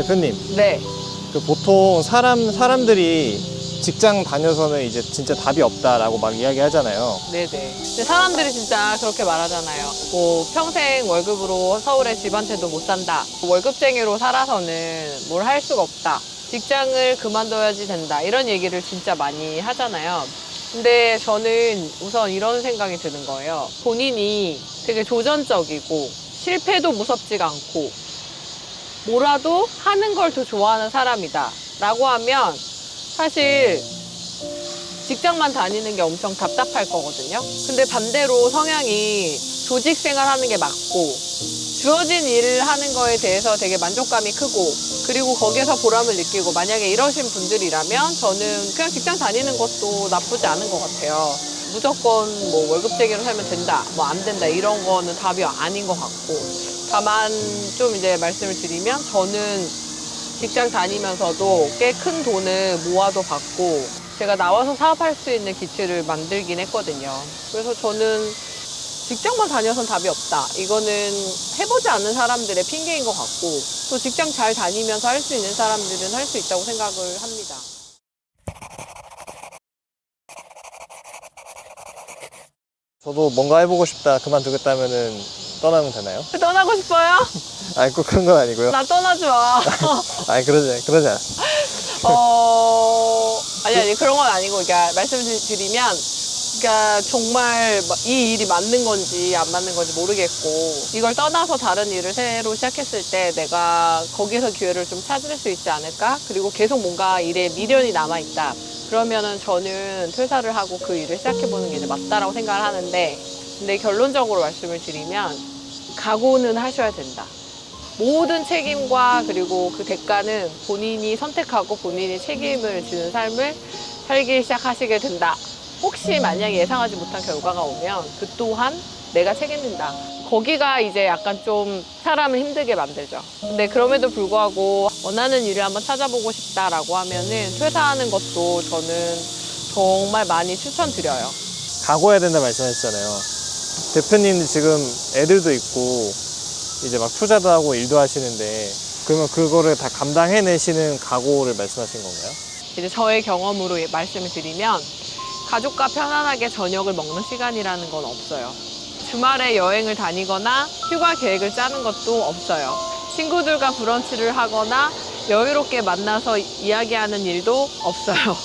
대표님, 네. 그 보통 사람들이 직장 다녀서는 이제 진짜 답이 없다라고 막 이야기 하잖아요. 네네. 근데 사람들이 진짜 그렇게 말하잖아요. 뭐 평생 월급으로 서울에 집 한 채도 못 산다. 월급쟁이로 살아서는 뭘 할 수가 없다. 직장을 그만둬야지 된다. 이런 얘기를 진짜 많이 하잖아요. 근데 저는 우선 이런 생각이 드는 거예요. 본인이 되게 도전적이고 실패도 무섭지가 않고 뭐라도 하는 걸 더 좋아하는 사람이다 라고 하면 사실 직장만 다니는 게 엄청 답답할 거거든요. 근데 반대로 성향이 조직 생활하는 게 맞고 주어진 일을 하는 거에 대해서 되게 만족감이 크고 그리고 거기에서 보람을 느끼고 만약에 이러신 분들이라면 저는 그냥 직장 다니는 것도 나쁘지 않은 것 같아요. 무조건 뭐 월급쟁이로 살면 된다, 뭐 안 된다 이런 거는 답이 아닌 것 같고 다만 좀 이제 말씀을 드리면 저는 직장 다니면서도 꽤 큰 돈을 모아도 받고 제가 나와서 사업할 수 있는 기초를 만들긴 했거든요. 그래서 저는 직장만 다녀선 답이 없다. 이거는 해보지 않는 사람들의 핑계인 것 같고 또 직장 잘 다니면서 할 수 있는 사람들은 할 수 있다고 생각을 합니다. 저도 뭔가 해보고 싶다, 그만두겠다면은 떠나면 되나요? 떠나고 싶어요? 아니, 꼭 그런 건 아니고요. 나 떠나지 마. 아니, 그러지 않습니다. 아니, 그런 건 아니고, 그러니까 말씀드리면, 그러니까 정말 이 일이 맞는 건지 안 맞는 건지 모르겠고, 이걸 떠나서 다른 일을 새로 시작했을 때 내가 거기서 기회를 좀 찾을 수 있지 않을까? 그리고 계속 뭔가 일에 미련이 남아있다. 그러면은 저는 퇴사를 하고 그 일을 시작해보는 게 이제 맞다라고 생각을 하는데, 근데 결론적으로 말씀을 드리면, 각오는 하셔야 된다. 모든 책임과 그리고 그 대가는 본인이 선택하고 본인이 책임을 지는 삶을 살기 시작하시게 된다. 혹시 만약에 예상하지 못한 결과가 오면 그 또한 내가 책임진다. 거기가 이제 약간 좀 사람을 힘들게 만들죠. 근데 그럼에도 불구하고 원하는 일을 한번 찾아보고 싶다라고 하면은 퇴사하는 것도 저는 정말 많이 추천드려요. 각오해야 된다 말씀하셨잖아요. 대표님 지금 애들도 있고 이제 막 투자도 하고 일도 하시는데 그러면 그거를 다 감당해내시는 각오를 말씀하신 건가요? 이제 저의 경험으로 말씀을 드리면 가족과 편안하게 저녁을 먹는 시간이라는 건 없어요. 주말에 여행을 다니거나 휴가 계획을 짜는 것도 없어요. 친구들과 브런치를 하거나 여유롭게 만나서 이야기하는 일도 없어요.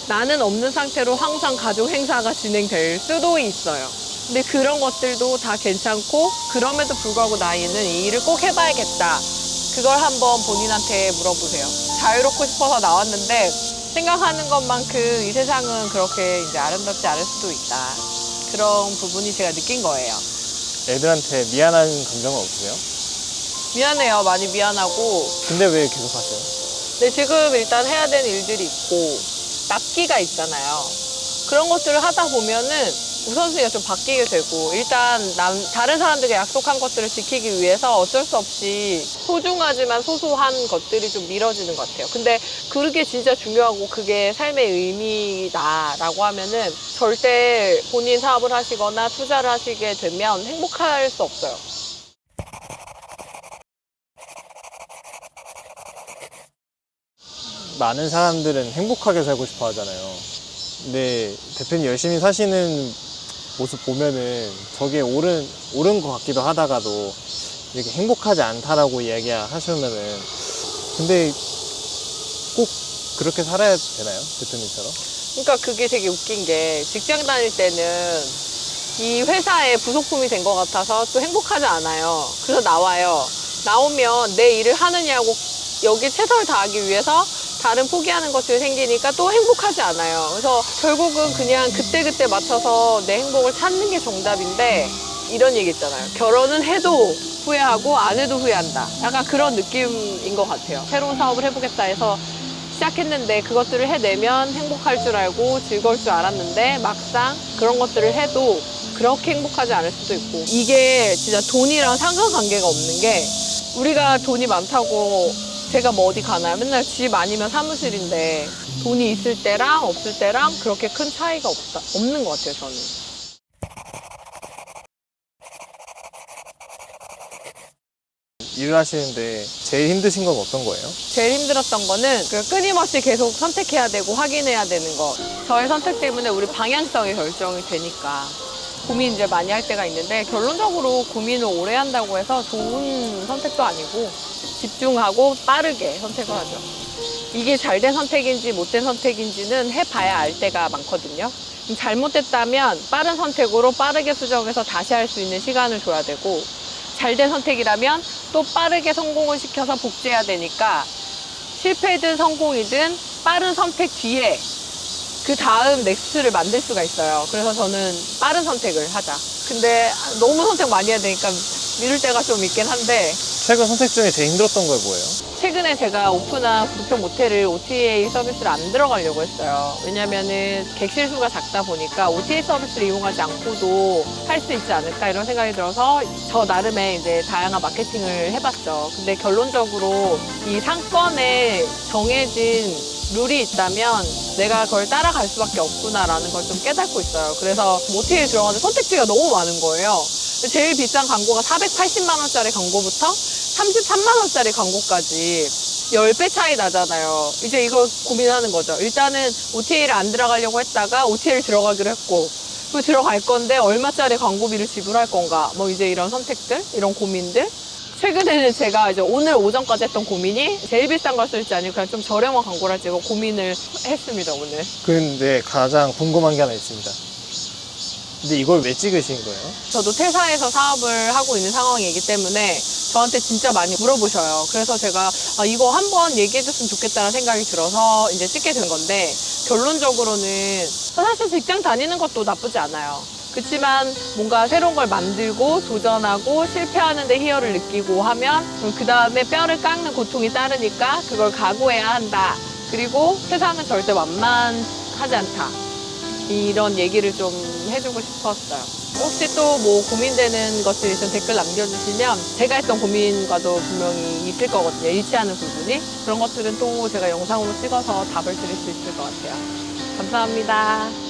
나는 없는 상태로 항상 가족 행사가 진행될 수도 있어요. 근데 그런 것들도 다 괜찮고 그럼에도 불구하고 나이는 이 일을 꼭 해봐야겠다. 그걸 한번 본인한테 물어보세요. 자유롭고 싶어서 나왔는데 생각하는 것만큼 이 세상은 그렇게 이제 아름답지 않을 수도 있다. 그런 부분이 제가 느낀 거예요. 애들한테 미안한 감정은 없으세요? 미안해요. 많이 미안하고. 근데 왜 계속 하세요? 근데 지금 일단 해야 되는 일들이 있고 납기가 있잖아요. 그런 것들을 하다 보면은 우선순위가 좀 바뀌게 되고 일단 다른 들에게 약속한 것들을 지키기 위해서 어쩔 수 없이 소중하지만 소소한 것들이 좀 미뤄지는 것 같아요. 근데 그게 진짜 중요하고 그게 삶의 의미다라고 하면은 절대 본인 사업을 하시거나 투자를 하시게 되면 행복할 수 없어요. 많은 사람들은 행복하게 살고 싶어 하잖아요. 근데 대표님 열심히 사시는 모습 보면은 저게 옳은 것 같기도 하다가도 이렇게 행복하지 않다라고 이야기하시면은 근데 꼭 그렇게 살아야 되나요? 대표님처럼? 그러니까 그게 되게 웃긴 게 직장 다닐 때는 이 회사의 부속품이 된 것 같아서 또 행복하지 않아요. 그래서 나와요. 나오면 내 일을 하느냐고 여기 최선을 다하기 위해서 다른 포기하는 것들이 생기니까 또 행복하지 않아요. 그래서 결국은 그냥 그때그때 맞춰서 내 행복을 찾는 게 정답인데 이런 얘기 있잖아요. 결혼은 해도 후회하고 안 해도 후회한다. 약간 그런 느낌인 것 같아요. 새로운 사업을 해보겠다 해서 시작했는데 그것들을 해내면 행복할 줄 알고 즐거울 줄 알았는데 막상 그런 것들을 해도 그렇게 행복하지 않을 수도 있고 이게 진짜 돈이랑 상관관계가 없는 게 우리가 돈이 많다고 제가 뭐 어디 가나요? 맨날 집 아니면 사무실인데 돈이 있을 때랑 없을 때랑 그렇게 큰 차이가 없는 것 같아요, 저는. 일을 하시는데 제일 힘드신 건 어떤 거예요? 제일 힘들었던 거는 끊임없이 계속 선택해야 되고 확인해야 되는 거. 저의 선택 때문에 우리 방향성이 결정이 되니까 고민 이제 많이 할 때가 있는데, 결론적으로 고민을 오래 한다고 해서 좋은 선택도 아니고 집중하고 빠르게 선택을 하죠. 이게 잘된 선택인지 못된 선택인지는 해봐야 알 때가 많거든요. 잘못됐다면 빠른 선택으로 빠르게 수정해서 다시 할 수 있는 시간을 줘야 되고, 잘된 선택이라면 또 빠르게 성공을 시켜서 복제해야 되니까 실패든 성공이든 빠른 선택 뒤에 그 다음 넥스트를 만들 수가 있어요. 그래서 저는 빠른 선택을 하자. 근데 너무 선택 많이 해야 되니까 미룰 때가 좀 있긴 한데, 최근 선택 중에 제일 힘들었던 거 뭐예요? 최근에 제가 오픈한 구평 모텔을 OTA 서비스를 안 들어가려고 했어요. 왜냐면은 객실 수가 작다 보니까 OTA 서비스를 이용하지 않고도 할 수 있지 않을까 이런 생각이 들어서 저 나름의 이제 다양한 마케팅을 해봤죠. 근데 결론적으로 이 상권에 정해진 룰이 있다면 내가 그걸 따라갈 수밖에 없구나라는 걸 좀 깨닫고 있어요. 그래서 OTA에 들어가는 선택지가 너무 많은 거예요. 제일 비싼 광고가 480만 원짜리 광고부터 33만 원짜리 광고까지 10배 차이 나잖아요. 이제 이거 고민하는 거죠. 일단은 OTA를 안 들어가려고 했다가 OTA를 들어가기로 했고, 그 들어갈 건데 얼마짜리 광고비를 지불할 건가, 뭐 이제 이런 선택들, 이런 고민들. 최근에는 제가 이제 오늘 오전까지 했던 고민이 제일 비싼 걸 쓸지 아니면 그냥 좀 저렴한 광고를 찍고 고민을 했습니다, 오늘. 근데 가장 궁금한 게 하나 있습니다. 근데 이걸 왜 찍으신 거예요? 저도 퇴사해서 사업을 하고 있는 상황이기 때문에 저한테 진짜 많이 물어보셔요. 그래서 제가 이거 한번 얘기해줬으면 좋겠다는 생각이 들어서 이제 찍게 된 건데, 결론적으로는 사실 직장 다니는 것도 나쁘지 않아요. 그렇지만 뭔가 새로운 걸 만들고 도전하고 실패하는데 희열을 느끼고 하면 그 다음에 뼈를 깎는 고통이 따르니까 그걸 각오해야 한다. 그리고 세상은 절대 완만하지 않다. 이런 얘기를 좀 해주고 싶었어요. 혹시 또 뭐 고민되는 것들이 있으면 댓글 남겨주시면 제가 했던 고민과도 분명히 있을 거거든요. 일치하는 부분이. 그런 것들은 또 제가 영상으로 찍어서 답을 드릴 수 있을 것 같아요. 감사합니다.